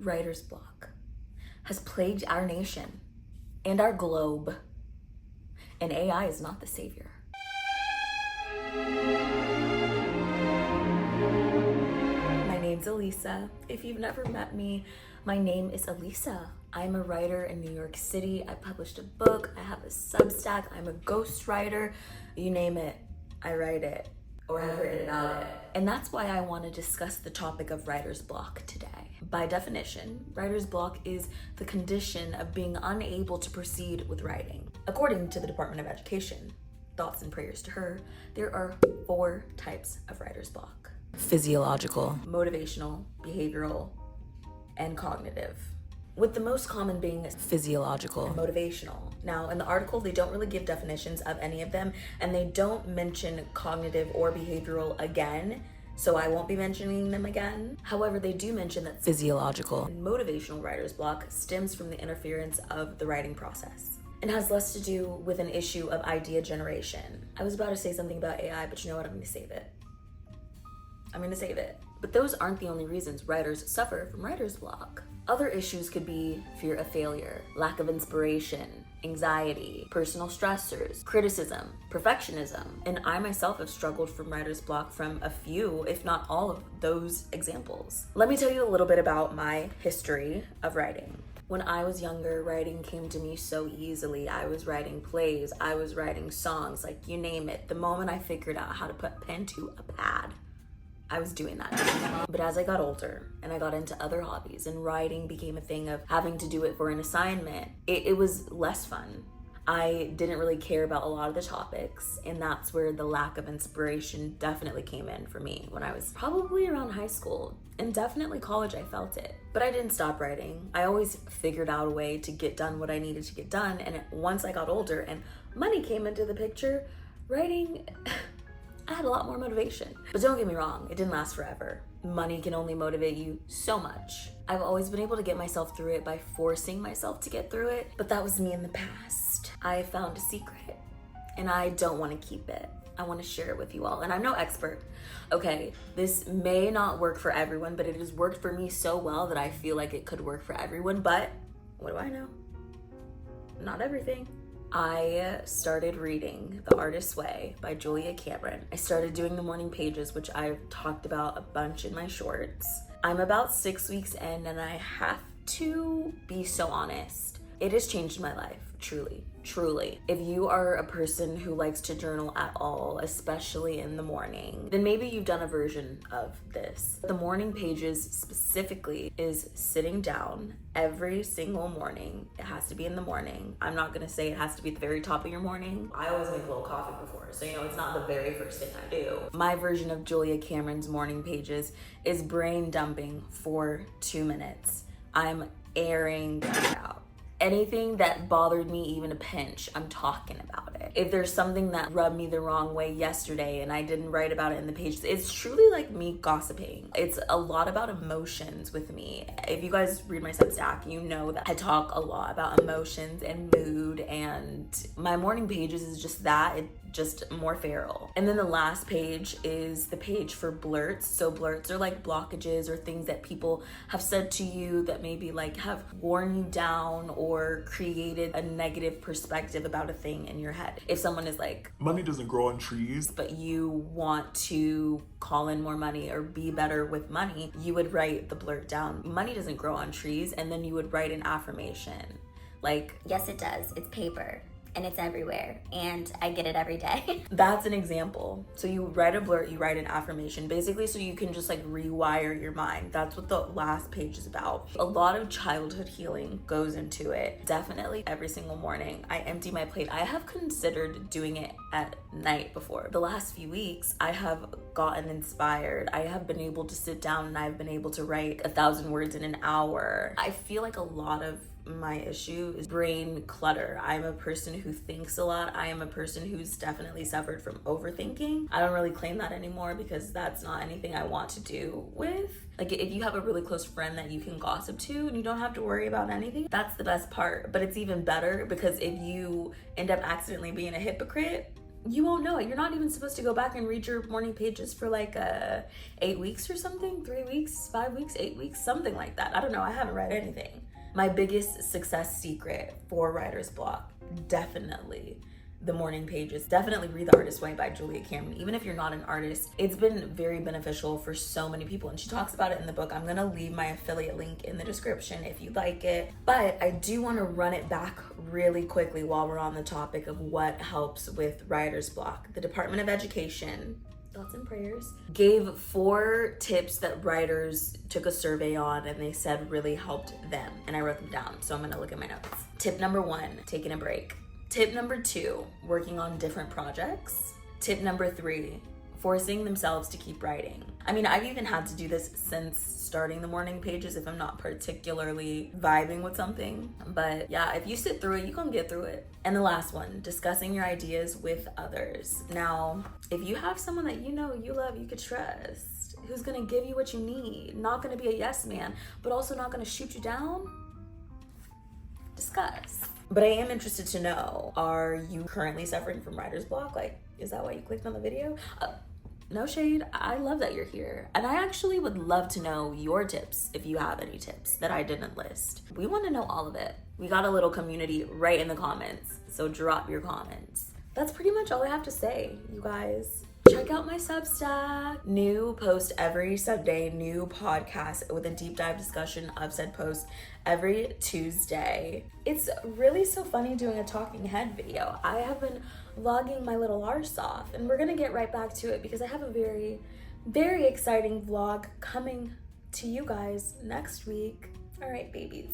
Writer's block has plagued our nation and our globe, and AI is not the savior. My name's Elisa. If you've never met me, my name is Elisa. I'm a writer in New York City. I published a book. I have a Substack. I'm a ghostwriter. You name it, I write it or have written about it. And that's why I want to discuss the topic of writer's block today. By definition, writer's block is the condition of being unable to proceed with writing. According to the Department of Education, thoughts and prayers to her, there are 4 types of writer's block: physiological, motivational, behavioral, and cognitive, with the most common being physiological and motivational. Now, in the article, they don't really give definitions of any of them, and they don't mention cognitive or behavioral again, so I won't be mentioning them again. However, they do mention that physiological and motivational writer's block stems from the interference of the writing process and has less to do with an issue of idea generation. I was about to say something about AI, but you know what? I'm gonna save it. But those aren't the only reasons writers suffer from writer's block. Other issues could be fear of failure, lack of inspiration, anxiety, personal stressors, criticism, perfectionism. And I myself have struggled from writer's block from a few, if not all of those examples. Let me tell you a little bit about my history of writing. When I was younger, writing came to me so easily. I was writing plays, I was writing songs, like you name it. The moment I figured out how to put pen to a pad, I was doing that. But as I got older and I got into other hobbies and writing became a thing of having to do it for an assignment, it was less fun. I didn't really care about a lot of the topics, and that's where the lack of inspiration definitely came in for me when I was probably around high school, and definitely college. I felt it. But I didn't stop writing. I always figured out a way to get done what I needed to get done, and once I got older and money came into the picture, writing I had a lot more motivation. But don't get me wrong, it didn't last forever. Money can only motivate you so much. I've always been able to get myself through it by forcing myself to get through it, but that was me in the past. I found a secret, and I don't want to keep it. I want to share it with you all, and I'm no expert. Okay, this may not work for everyone, but it has worked for me so well that I feel like it could work for everyone, but what do I know? Not everything. I started reading The Artist's Way by Julia Cameron. I started doing the morning pages, which I've talked about a bunch in my shorts. I'm about 6 weeks in, and I have to be so honest. It has changed my life, truly. If you are a person who likes to journal at all, especially in the morning, then maybe you've done a version of this. The morning pages specifically is sitting down every single morning. It has to be in the morning. I'm not gonna say it has to be at the very top of your morning. I always make a little coffee before, so it's not the very first thing I do. My version of Julia Cameron's morning pages is brain dumping for 2 minutes. I'm airing that out. Anything that bothered me even a pinch, I'm talking about it. If there's something that rubbed me the wrong way yesterday and I didn't write about it in the pages, it's truly like me gossiping. It's a lot about emotions with me. If you guys read my Substack, you know that I talk a lot about emotions and mood, and my morning pages is just that. It's just more feral. And then the last page is the page for blurts. So blurts are like blockages or things that people have said to you that maybe like have worn you down or created a negative perspective about a thing in your head. If someone is like, money doesn't grow on trees, but you want to call in more money or be better with money, you would write the blurt down. Money doesn't grow on trees, and then you would write an affirmation. Like, yes, it does. It's paper. And it's everywhere, and I get it every day. That's an example. So you write a blurt, you write an affirmation, basically so you can just like rewire your mind. That's what the last page is about. A lot of childhood healing goes into it. Definitely every single morning, I empty my plate. I have considered doing it at night before. The last few weeks, I have gotten inspired. I have been able to sit down and I've been able to write 1,000 words in an hour. I feel like a lot of my issue is brain clutter. I'm a person who thinks a lot. I am a person who's definitely suffered from overthinking. I don't really claim that anymore because that's not anything I want to do with. Like, if you have a really close friend that you can gossip to and you don't have to worry about anything, that's the best part. But it's even better because if you end up accidentally being a hypocrite, You won't know it. You're not even supposed to go back and read your morning pages for like 8 weeks or something, 3 weeks, 5 weeks, 8 weeks, something like that. I don't know. I haven't read anything. My biggest success secret for writer's block, definitely the morning pages. Definitely read The Artist's Way by Julia Cameron. Even if you're not an artist, it's been very beneficial for so many people. And she talks about it in the book. I'm gonna leave my affiliate link in the description if you like it. But I do wanna run it back really quickly while we're on the topic of what helps with writer's block. The Department of Education, thoughts and prayers, gave 4 tips that writers took a survey on and they said really helped them. And I wrote them down, so I'm gonna look at my notes. Tip number 1, taking a break. Tip number 2, working on different projects. Tip number 3, forcing themselves to keep writing. I mean, I've even had to do this since starting the morning pages if I'm not particularly vibing with something. But yeah, if you sit through it, you can get through it. And the last one, discussing your ideas with others. Now, if you have someone that you know, you love, you could trust, who's gonna give you what you need, not gonna be a yes man, but also not gonna shoot you down, discuss. But I am interested to know, are you currently suffering from writer's block? Like, is that why you clicked on the video? No shade, I love that you're here. And I actually would love to know your tips, if you have any tips that I didn't list. We wanna know all of it. We got a little community right in the comments, so drop your comments. That's pretty much all I have to say, you guys. Check out my Substack. New post every Sunday, new podcast with a deep dive discussion of said post every Tuesday. It's really so funny doing a talking head video. I have been vlogging my little arse off, and we're gonna get right back to it because I have a very, very exciting vlog coming to you guys next week. All right, babies.